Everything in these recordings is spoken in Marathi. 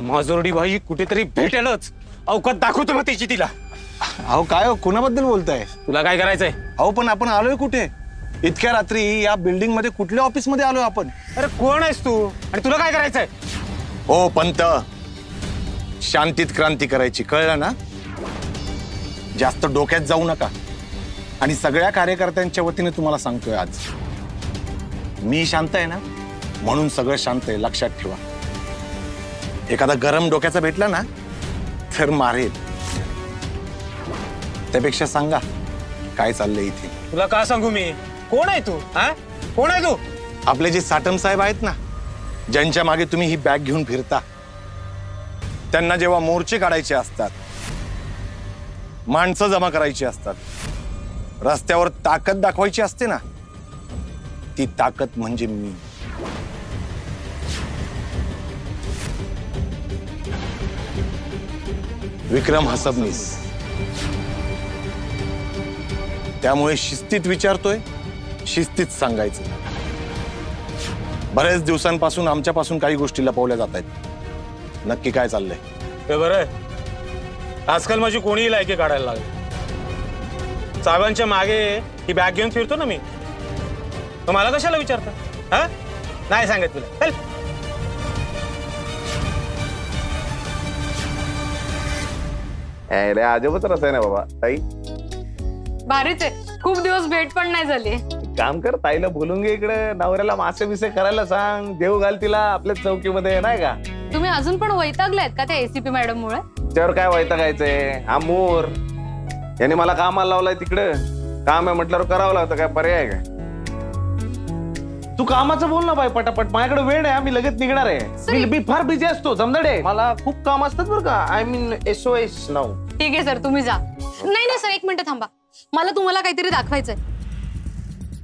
माजोर्डी बाई कुठेतरी भेटेलच, अवकात दाखवतो मग तिची तिला. अहो काय हो, कोणाबद्दल बोलताय? तुला काय करायचंय? अहो पण आपण आलोय कुठे? इतक्या रात्री या बिल्डिंग मध्ये कुठल्या ऑफिस मध्ये आलोय आपण? अरे कोण आहेस तू आणि तुला काय करायचंय? ओ पंत, शांतीत क्रांती करायची, कळलं ना? जास्त डोक्यात जाऊ नका. आणि सगळ्या कार्यकर्त्यांच्या वतीने तुम्हाला सांगतोय, आज मी शांत आहे ना, म्हणून सगळं शांत आहे, लक्षात ठेवा. एखादा गरम डोक्याचा भेटला ना तर मारेल. त्यापेक्षा सांगा काय चाललंय इथे. तुला का सांगू मी? कोण आहे तू? हा, कोण आहे तू? आपले जे साटम साहेब आहेत ना, ज्यांच्या मागे तुम्ही ही बॅग घेऊन फिरता, त्यांना जेव्हा मोर्चे काढायचे असतात, माणसं जमा करायची असतात, रस्त्यावर ताकद दाखवायची असते ना, ती ताकद म्हणजे मी. विक्रम हसबनीस. त्यामुळे शिस्तीत विचारतोय, शिस्तीत सांगायचं. बरेच दिवसांपासून आमच्यापासून काही गोष्टी लपवल्या जात आहेत. नक्की काय चाललंय? ते बरं, आजकाल माझी कोणीही लायकी काढायला लागली. साहेबांच्या मागे ही बॅग घेऊन फिरतो ना मी, तर मला कशाला विचारता? हा, नाही सांगत तुला. चल. अजबच रस आहे ना बाबा. ताई भारीच आहे, खूप दिवस भेट पण नाही झाली. काम कर, ताईला बोलून घे इकडे, नवऱ्याला मासे बिसे करायला सांग, देव घाल तिला आपल्याच चौकीमध्ये, नाही का? तुम्ही अजून पण वैतागलायत का त्या एसीपी मॅडम मुळे? त्यावर काय वैतागायचंय? हा मोर याने मला कामाला लावलाय तिकडं, काम आहे म्हटल्यावर करावं लागतं, काय पर्याय काय? तू कामाचं बोल ना बाई पटापट, माझ्याकडे वेळ आहे, मी लगेच निघणार आहे. मी फार बिझी असतो, जमदडे, मला खूप काम असतात बरं का. I mean SOS now. ठीक आहे सर, तुम्ही जा. नाही सर, एक मिनिट थांबा, मला तुम्हाला काहीतरी दाखवायचंय.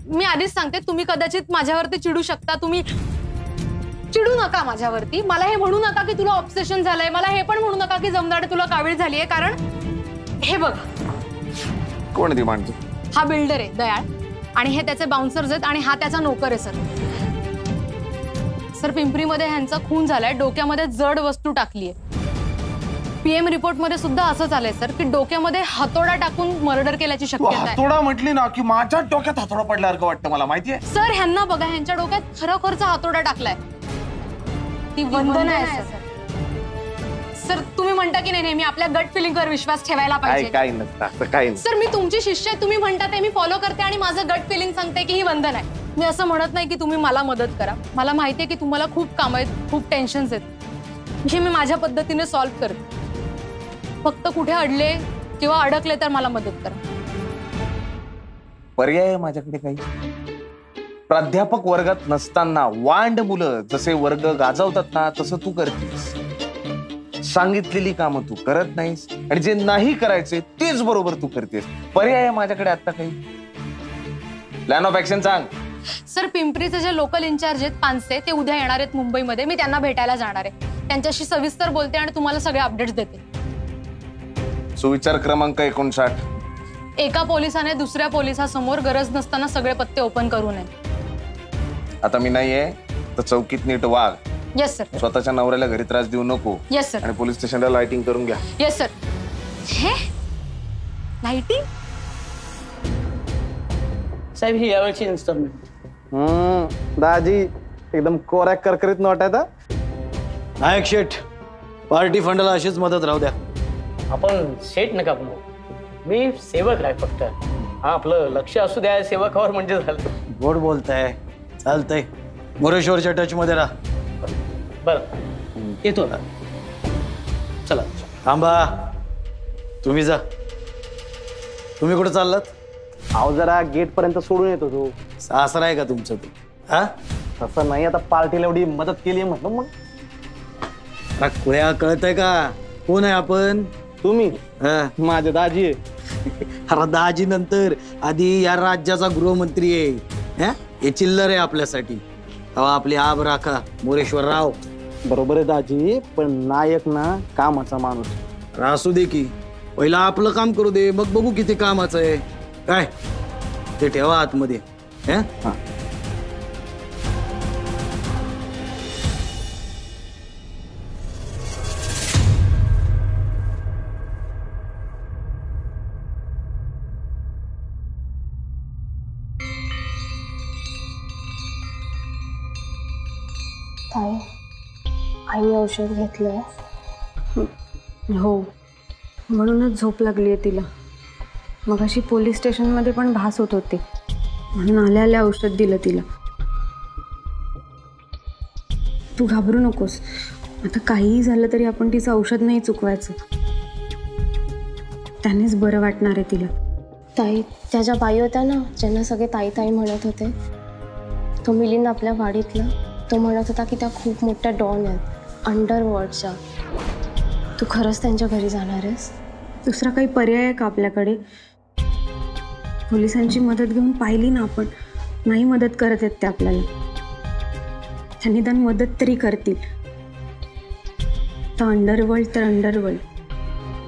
मी आधीच सांगते, तुम्ही कदाचित माझ्यावरती चिडू शकता, तुम्ही चिडू नका माझ्यावरती. मला हे म्हणू नका की तुला ऑब्सेशन झालंय, मला हे पण म्हणू नका की जमदाडे तुला कावीळ झालीये, कारण हे बघ. कोण ती माणसं? हा बिल्डर आहे दयाळ, आणि हे त्याचे बाउन्सर्स आहेत, आणि हा त्याचा नोकर आहे. सर पिंपरीमध्ये ह्यांचा खून झालाय, डोक्यामध्ये जड वस्तू टाकलीये. PM रिपोर्ट मध्ये सुद्धा असंच आलंय सर, की डोक्यामध्ये हातोडा टाकून मर्डर केल्याची शक्यता आहे. हातोडा म्हटली ना की माझ्या डोक्यात हातोडा पडल्यासारखं वाटतं मला, माहितीये? सर ह्यांना बघा, ह्यांच्या डोक्यात खरोखरचा हातोडा टाकलाय. ती वंदना आहे सर. सर तुम्ही म्हणता की नाही नेहमी आपल्या गट फिलिंगवर विश्वास ठेवायला पाहिजे. काही नसतं, काही. सर मी तुमची शिष्य आहे, तुम्ही म्हणता ते मी फॉलो करते, आणि माझं गट फिलिंग सांगते की ही वंदन आहे. मी असं म्हणत नाही की तुम्ही मला मदत करा, मला माहितीये की तुम्हाला खूप काम आहेत, खूप टेन्शन्स आहेत, हे मी माझ्या पद्धतीने सॉल्व्ह करते. फक्त कुठे अडले किंवा अडकले तर मला मदत करा. पर्याय आहे माझ्याकडे काही? प्राध्यापक वर्गात नसताना वांड मुलं जसे वर्ग गाजवतात ना, तसं तू करतेस. सांगितलेली कामं तू करत नाहीस, आणि जे नाही करायचे तेच बरोबर तू करतेस. पर्याय आहे माझ्याकडे आता काही? प्लॅन ऑफ ऍक्शन सांग. सर पिंपरीचे जे लोकल इन्चार्ज आहेत पानसे, ते उद्या येणार आहेत मुंबईमध्ये, मी त्यांना भेटायला जाणार आहे. त्यांच्याशी सविस्तर बोलते आणि तुम्हाला सगळे अपडेट्स देते. सुविचार क्रमांक 59. एका पोलिसाने दुसऱ्या पोलिसासमोर गरज नसताना सगळे पत्ते ओपन करू नये. आता मी नाहीये तर चौकीत नीट वाघ. Yes sir. स्वतःच्या नवऱ्याला घरी त्रास देऊ नको. Yes sir. आणि पोलीस स्टेशनला लाइटिंग करून घ्या. Yes sir. हे लाइटिंग साहेब, ही यावेळची इन्स्टॉलमेंट. दाजी एकदम कोऱ्या करकरीत नोट आहे. नायक शेठ, पार्टी फंडाला अशीच मदत राहू द्या. आपण सेट नका बनवू, मी सेवक आहे फक्त. हा, आपलं लक्ष असू द्या सेवकावर म्हणजे झालं. गोड बोलताय, चालतंय. मोरेश्वरच्या टच मध्ये राहा. बरं, येतो ना. चला. थांबा, तुम्ही जा. तुम्ही कुठे चाललात? अहो जरा गेट पर्यंत सोडून येतो तू. सासरा आहे का तुमचं ते? हा, तसं नाही, आता पार्टीला एवढी मदत केली म्हटलं मग. खुळ्या, कळतंय का कोण आहे आपण? तुम्ही हा, माझे दाजी आहे. अरे दाजी नंतर, आधी या राज्याचा गृहमंत्री आहे. हे चिल्लर आहे आपल्यासाठी. आपली आब राखा मोरेश्वर राव. बरोबर आहे दाजी, पण नायक ना कामाचा माणूस. असू दे की, पहिला आपलं काम करू दे, मग बघू किती कामाचं आहे. काय ते ठेवा आतमध्ये. हा, ताई, आईने औषध घेतलंय. हो, म्हणूनच झोप लागली आहे तिला. मगाशी पोलीस स्टेशनमध्ये पण भास होत होती, म्हणून आल्या आल्या औषध दिलं तिला. तू घाबरू नकोस. आता काहीही झालं तरी आपण तिचं औषध नाही चुकवायचं. त्यानेच बरं वाटणार आहे तिला. ताई, त्या ज्या बाई होत्या ना, ज्यांना सगळे ताई ताई म्हणत होते, तो मिलिंद आपल्या वाडीतला, तो म्हणत होता की त्या खूप मोठ्या डॉन आहेत, अंडरवर्ल्डच्या. तू खरंच त्यांच्या घरी जाणार आहेस? दुसरा काही पर्याय आहे का आपल्याकडे? पोलिसांची मदत घेऊन पाहिली ना आपण, नाही मदत करत आहेत ते आपल्याला. त्यांनी निदान मदत तरी करतील. तर अंडरवर्ल्ड,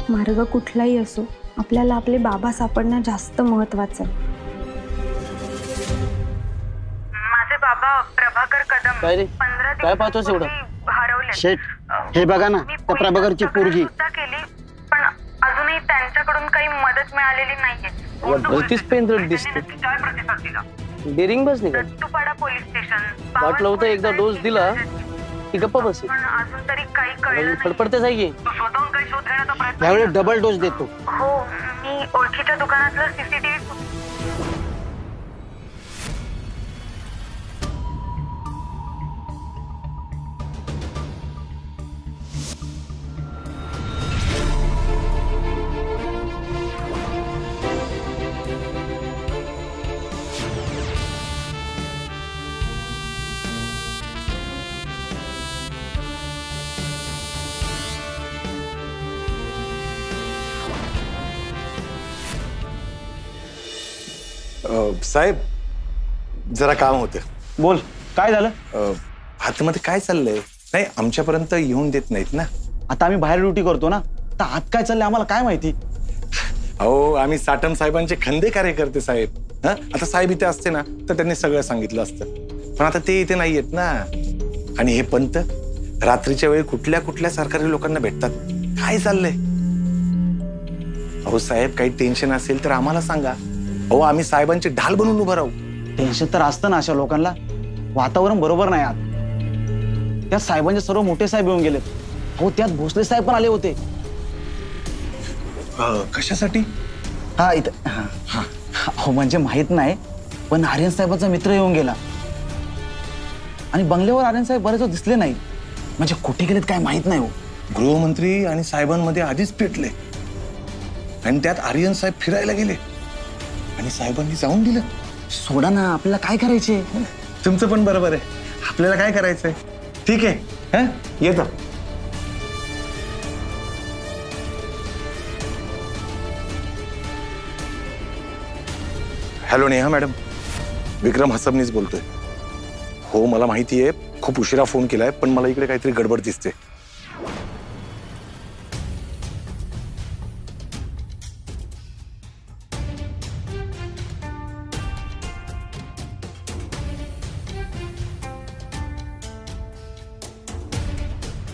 मार्ग कुठलाही असो, आपल्याला आपले बाबा सापडणं जास्त महत्वाचं आहे. माझे बाबा प्रभाकर कदम काय रे? 15 काय पाहतोस एवढं? हरवले. शेठ, हे बघा ना, त्या प्रभाकरची पोरगी. केली, पण अजूनही त्यांच्याकडून काही मदत मिळालेली नाहीये. भलतीच पेंदरट दिसते. काय प्रतिसाद दिला? डेरिंग बस निघाल. दत्तूपाडा पोलीस स्टेशन. वाटलं होतं एकदा डोस दिला की गप्पा बसेल. पण अजून तरी काही कळलं नाही. फडफडतेच आहे की. तू स्वतःहून काही शोध घेण्याचा प्रयत्न. यावेळी डबल डोस देतो. हो, मी ओळखीच्या दुकानातलं CCTV. साहेब, जरा काम होतं. बोल, काय झालं? आतमध्ये काय चाललंय? नाही, आमच्यापर्यंत येऊन देत नाहीत ना. आता आम्ही बाहेर ड्युटी करतो ना, तर आत काय चाललंय आम्हाला काय माहिती? अहो, आम्ही साटम साहेबांचे खंदे कार्यकर्ते साहेब. आता साहेब इथे असते ना तर त्यांनी सगळं सांगितलं असतं, पण आता ते इथे नाही येत ना. आणि हे पंत रात्रीच्या वेळी कुठल्या कुठल्या सरकारी लोकांना भेटतात. काय चाललंय? अहो साहेब, काही टेन्शन असेल तर आम्हाला सांगा. अहो, आम्ही साहेबांचे ढाल बनवून उभं राहू. टेन्शन तर असतं ना अशा लोकांना. वातावरण बरोबर नाही आत. त्यात साहेबांचे सर्व मोठे साहेब येऊन गेलेत. हो, त्यात भोसले साहेब पण आले होते. कशासाठी? हा, इथं. हो, म्हणजे माहित नाही, पण आर्यन साहेबाचा मित्र येऊन गेला. आणि बंगल्यावर आर्यन साहेब बरेच दिसले नाही. म्हणजे कुठे गेलेत काय माहित नाही. हो, गृहमंत्री आणि साहेबांमध्ये आधीच पेटले, आणि त्यात आर्यन साहेब फिरायला गेले आणि साहेबांनी जाऊन दिलं. सोडा ना, आपल्याला काय करायचे? तुमचं पण बरोबर आहे. आपल्याला काय करायचंय? ठीक आहे, हा, येतो. हॅलो नेहा मॅडम, विक्रम हसबनीच बोलतोय. हो, मला माहिती आहे, खूप उशिरा फोन केलाय, पण मला इकडे काहीतरी गडबड दिसते.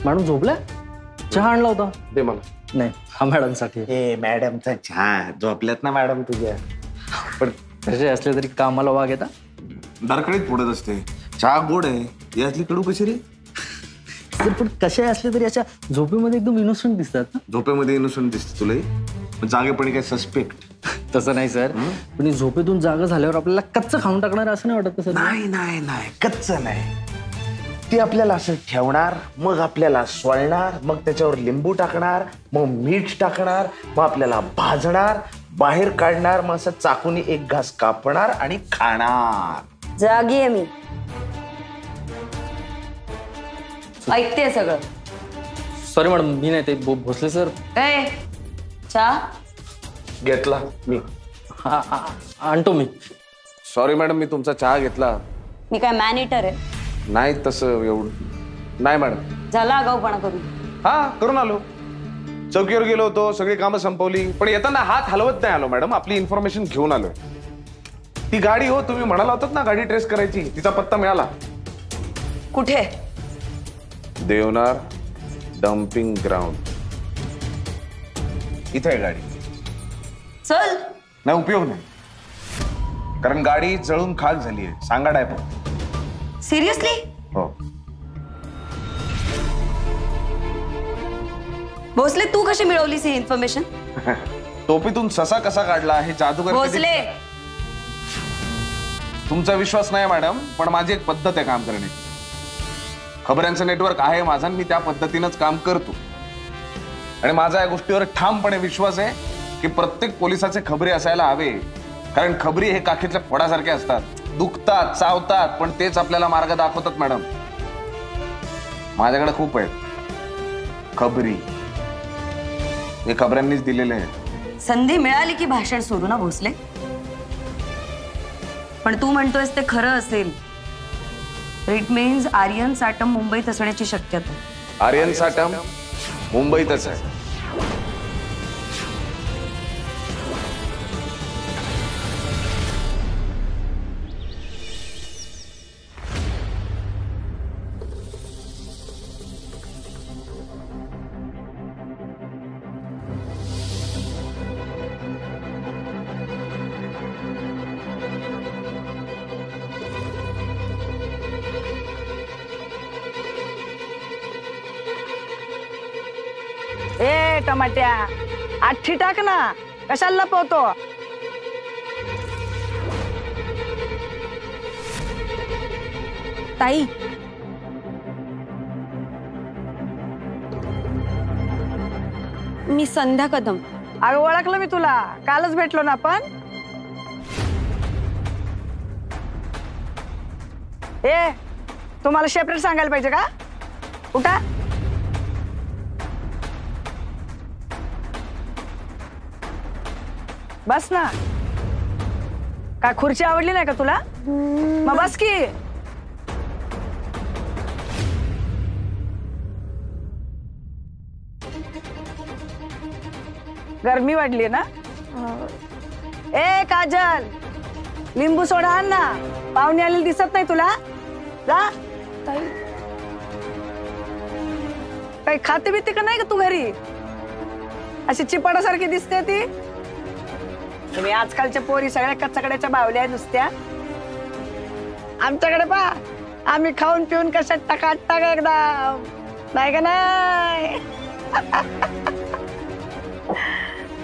मॅडम झोपल्या? चहा आणला होता. दे मला. नाही, हा मॅडमसाठी. ए मॅडमचा चहा. झोपल्यात ना मॅडम तुझ्या? पण कसे असले तरी कामाला वाग येता. दारकडीत फोडत असते. चहा गोड आहे, यातली कडू कशी रे? पण कसे असले तरी अशा झोपेमध्ये एकदम इनोसंट दिसतात ना. झोपेमध्ये इनोसंट दिसते तुलाही, पण जागेपणी काय सस्पेक्ट? तसं नाही सर, पण झोपेतून जागा झाल्यावर आपल्याला कच्चं खाऊन टाकणार असं नाही वाटत? तसं नाही नाही नाही, कच्च नाही. ती आपल्याला असं ठेवणार, मग आपल्याला सोलणार, मग त्याच्यावर लिंबू टाकणार, मग मीठ टाकणार, मग आपल्याला भाजणार, बाहेर काढणार, मग असं चाकूनी एक घास कापणार आणि खाणार. जागी आहे मी, ऐकते सगळं. सॉरी मॅडम, मी नाही ते भोसले सर. ए, चहा घेतला मी. आणतो मी. सॉरी मॅडम, मी तुमचा चहा घेतला. मी काय मॅनिटर आहे? नाही तसं एवढं नाही मॅडम. झाला आगाऊपणा करून? हा, करून आलो. चौकीवर गेलो होतो, सगळी कामं संपवली, पण येताना हात हलवत नाही आलो मॅडम. आपली इन्फॉर्मेशन घेऊन आलोय. ती गाडी, हो तुम्ही म्हणाला होतात ना गाडी ट्रेस करायची, तिचा पत्ता मिळाला. कुठे? Deonar dumping ground. इथे आहे गाडी. चल. नाही, उपयोग नाही, कारण गाडी जळून खाक झाली आहे. सांगा डायपर. सिरियसली? हो. भोसले तू कशी मिळवलीस ही इन्फॉर्मेशन? टोपीतून ससा कसा काढला हे जादूगर भोसले तुमचा विश्वास नाही मॅडम, पण माझी एक पद्धत आहे काम करण्याची. खबऱ्यांचं नेटवर्क आहे माझा, मी त्या पद्धतीनंच काम करतो. आणि माझा या गोष्टीवर ठामपणे विश्वास आहे की प्रत्येक पोलिसाचे खबरी असायला हवे. कारण खबरी हे काखेतल्या फोडासारखे असतात, दुखतात, चावतात, पण तेच आपल्याला मार्ग दाखवतात. मॅडम माझ्याकडे खूप आहेत खबरी, हे खबऱ्यांनीच दिलेले आहेत. संधी मिळाली की भाषण सुरू ना भोसले. पण तू म्हणतोयस ते खरं असेल, इट मीन्स आर्यन साटम मुंबईत असण्याची शक्यता. आर्यन साटम मुंबईतच आहे. ए टमाट्या, आठी टाक ना, कशाला लपवतो? ताई, मी संध्या कदम. अगं ओळखलं मी तुला, कालच भेटलो ना आपण. ए तुम्हाला सेपरेट सांगायला पाहिजे का? उठा. बस ना. काय खुर्ची आवडली नाही का तुला? मग बस की. गरमी वाढली ना? ए काजल, लिंबू सोडा आण ना, पाहुणे आलेली दिसत नाही तुला? जा. काही खाते बिते का नाही का तू घरी? अशी चिपाडासारखी दिसते ती. तुम्ही आजकालच्या पोरी सगळ्या कच्चाकड्याच्या बावल्या नुसत्या. आमच्याकडे पा, आम्ही खाऊन पिऊन कशा टकाटक एकदम, नाही का नाही?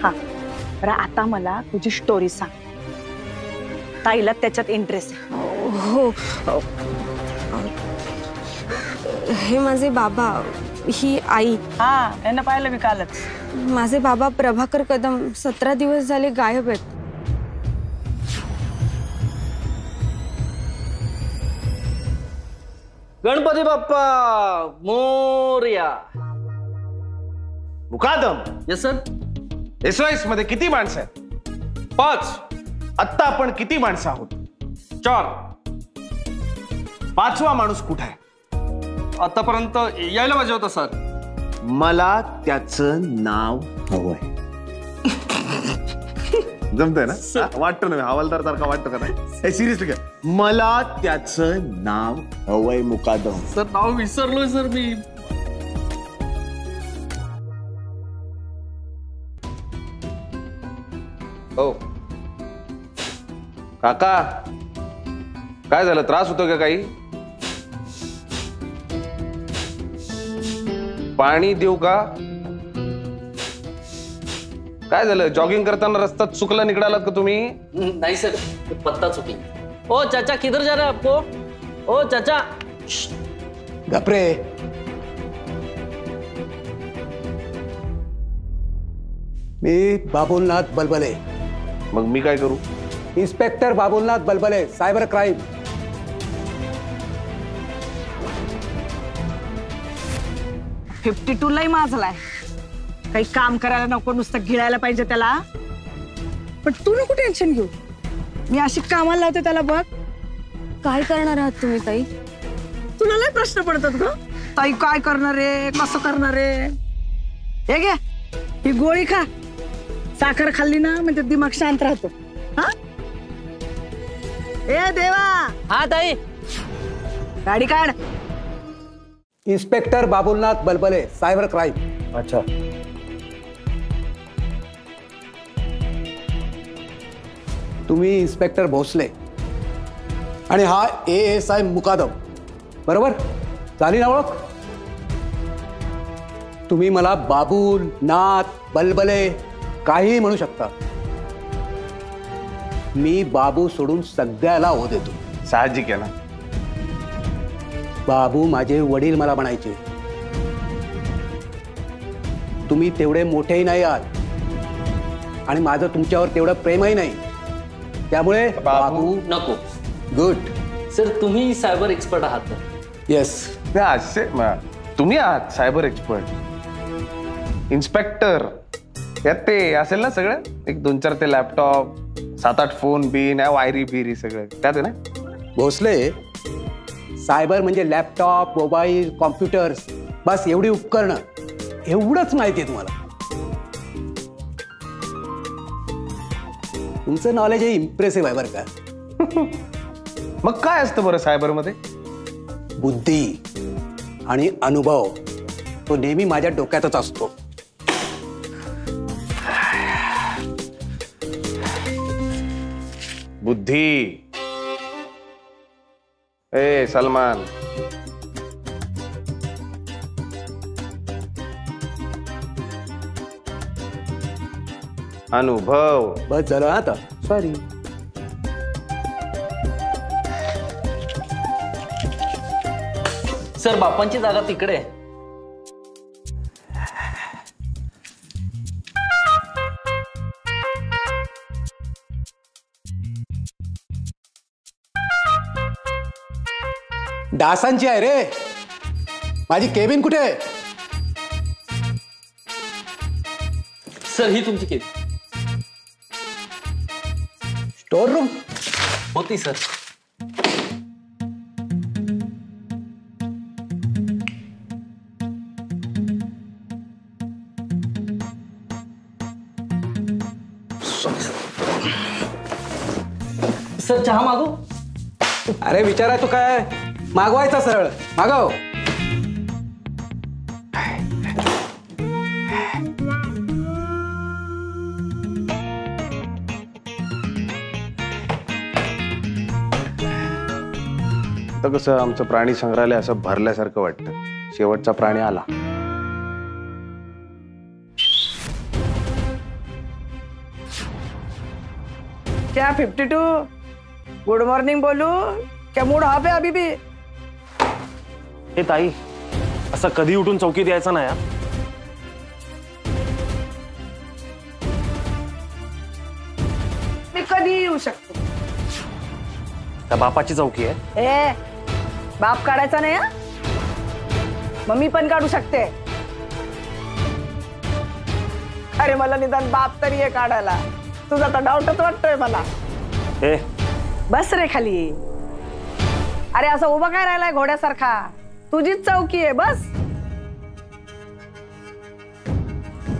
हा बरं, आता मला तुझी स्टोरी सांग. ताईला त्याच्यात इंटरेस्ट आहे. हो, हे माझे बाबा, ही आई. हा, यांना पाहिलं मी कालच. माझे बाबा प्रभाकर कदम 17 दिवस झाले गायब आहेत. गणपती बाप्पा मोरया. मुकादम, येस सर. SOS मध्ये किती माणसं आहेत? 5. आत्ता आपण किती माणसं आहोत? 4. 5वा माणूस कुठे आहे? आतापर्यंत यायला पाहिजे होता सर. मला त्याचं नाव हवंय. जमतंय ना? वाटतं ना, हवालदार सारखा वाटतं का नाही? सिरियसली काय? मला त्याचं नाव हवंय मुकादम. सर नाव विसरलोय सर मी. हो काका, काय झालं? त्रास होतो का काही? पाणी देऊ का? काय झालं? जॉगिंग करताना रस्त्यात चुकला निघालात का तुम्ही? नाही सर, पत्ता चुकला. ओ चाचा, किधर जा रहे आपको? ओ चाचा. गपरे. मी बाबुलनाथ बलबले. मग मी काय करू? Inspector Babulnath Balbale, cyber crime. $52 लई माजलाय. काही काम करायला नको, नुसतं गिळायला पाहिजे त्याला. पण तू नको टेन्शन घेऊ, मी अशी कामाला लावते त्याला. बघ काय करणार आहात तुम्ही ताई? तुला लय प्रश्न पडतात ग. ताई काय करणार रे, कसं करणार रे? हे घे, ही गोळी खा. साखर खाल्ली ना म्हणजे दिमाग शांत राहतो. हा, ए देवा. हा ताई. गाडी काढ. Inspector Babulnath Balbale, cyber crime. अच्छा. तुम्ही इन्स्पेक्टर भोसले आणि हा ASI मुकादम, बरोबर? झाली ना ओळख? तुम्ही मला बाबूल, नाथ, बलबले काहीही म्हणू शकता. मी बाबू सोडून सगळ्याला हो देतो. साहजिक आहे ना. बाबू माझे वडील मला म्हणायचे. तुम्ही तेवढे मोठेही नाही आहात आणि माझं तुमच्यावर तेवढं प्रेमही नाही. त्यामुळे बाबू नको. गुड. सर तुम्ही सायबर एक्सपर्ट आहात. येस. तुम्ही आहात सायबर एक्सपर्ट. इन्स्पेक्टर यात ते असेल ना सगळं. एक 2-4 ते लॅपटॉप, 7-8 फोन बिन, वायरी बिरी सगळं त्यात आहे ना. भोसले, सायबर म्हणजे लॅपटॉप, मोबाईल, कॉम्प्युटर्स, बस एवढी उपकरणं. एवढंच माहिती आहे तुम्हाला. तुमचं नॉलेज हे इम्प्रेसिव्ह आहे बरं का. मग काय असतं बरं सायबरमध्ये? बुद्धी आणि अनुभव तो नेहमी माझ्या डोक्यातच असतो. बुद्धी. ए सलमान, अनुभव. बस झालं आता. सॉरी. सर बापांची जागा तिकडे आहे. डासांची आहे रे. माझी केबिन कुठे आहे? सर ही तुमची केबिन. स्टोर रूम होती सर. सर चहा मागू? अरे विचाराय तो काय मागवायचा सरळ मागव. तर कसं आमचं प्राणी संग्रहालय असं भरल्यासारखं वाटतं. शेवटचा प्राणी आला. क्या 52 गुड मॉर्निंग बोलू क्या मूड ऑफ है अभी भी? हे ताई असं कधी उठून चौकीत यायचं नाही. मी कधी येऊ शकतो. त्या बापाची चौकी आहे. ए बाप काढायचा नाही हा? मग मी पण काढू शकते. अरे मला निदान बाप तरी आहे काढायला. तुझा तर डाऊटच वाटतोय मला. ए बस रे खाली. अरे असं उभं काय राहिलाय घोड्यासारखा? तुझीच चौकी आहे बस.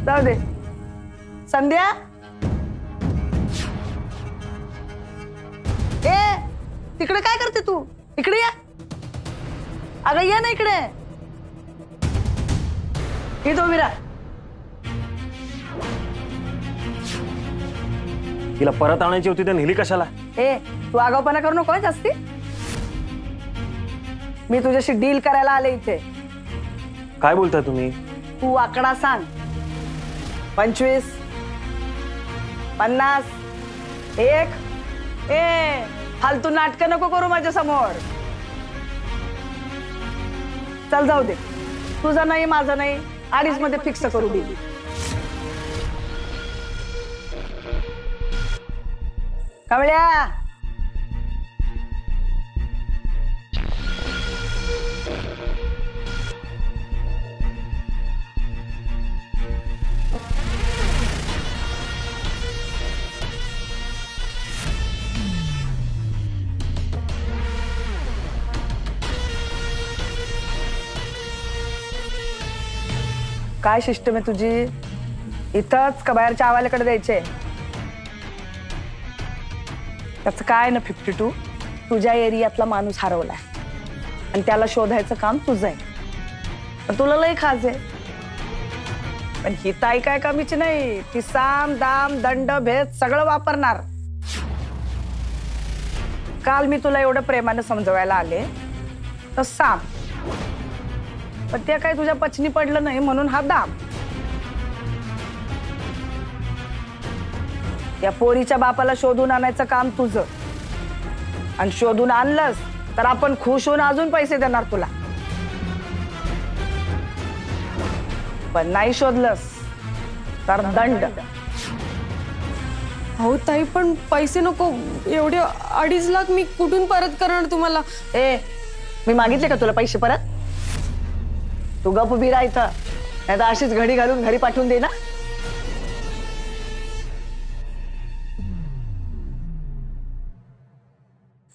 जाऊ दे. संध्या ए तिकडे काय करते तू? इकडे या. अगं ये ना इकडे. इथं उभी राहा. तिला परत आणायची होती तर नेली कशाला? ए तू आगाऊपणा करू नको जास्ती. मी तुझ्याशी डील करायला आले इथे. काय बोलताय तुम्ही? तू आकडा सांग. 25 50 1. ए फालतू नाटकं नको करू माझ्या समोर. चल जाऊ दे. तुझं नाही माझं नाही 2.5 मध्ये फिक्स करू डील. कमळ्या काय सिस्टम आहे तुझी? इथंच का बाहेरच्या आवाल्याकडे द्यायचे? त्याचं काय ना 52 तुझ्या एरियातला माणूस हरवलाय आणि त्याला शोधायचं काम तुझं आहे. पण तुला लय खास आहे. पण ही ताई काय कमीची नाही. ती साम दाम दंड भेद सगळं वापरणार. काल मी तुला एवढं प्रेमाने समजवायला आले तर साम पण ते काही तुझ्या पचनी पडलं नाही म्हणून हा दाब. या पोरीच्या बापाला शोधून आणायचं काम तुझं, आणि शोधून आणलंस तर आपण खुश होऊन अजून पैसे देणार तुला. पण नाही शोधलंस तर दंड. हो ताई, पण पैसे नको. एवढे 2.5 लाख मी कुठून परत करणार तुम्हाला? मी मागितले का तुला पैसे परत? तू गप उभी राहायचं, नाही तर अशीच घडी घालून घरी पाठवून दे ना.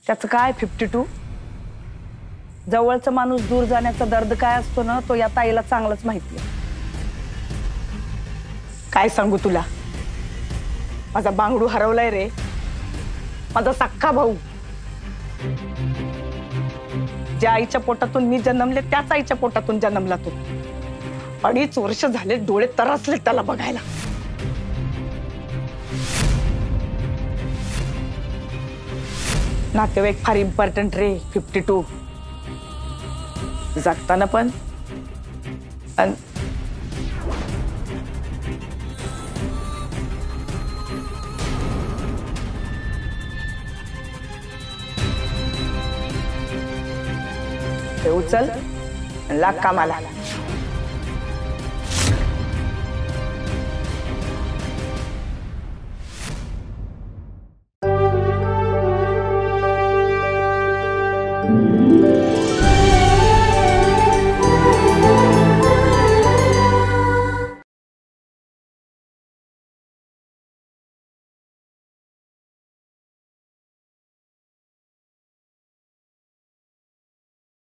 त्याचं काय 52? जवळचा माणूस दूर जाण्याचा दर्द काय असतो ना, तो या ताईला चांगलंच माहिती आहे. काय सांगू तुला, माझा बांगडू हरवलाय रे, माझा सख्खा भाऊ. ज्या आईच्या पोटातून मी जन्मले त्याच आईच्या पोटातून जन्मला तो. 2.5 वर्ष झाले डोळे तरसले त्याला बघायला. नातेवाईक फार इम्पॉर्टंट रे 52. जगताना पण उचल लाग कामाला.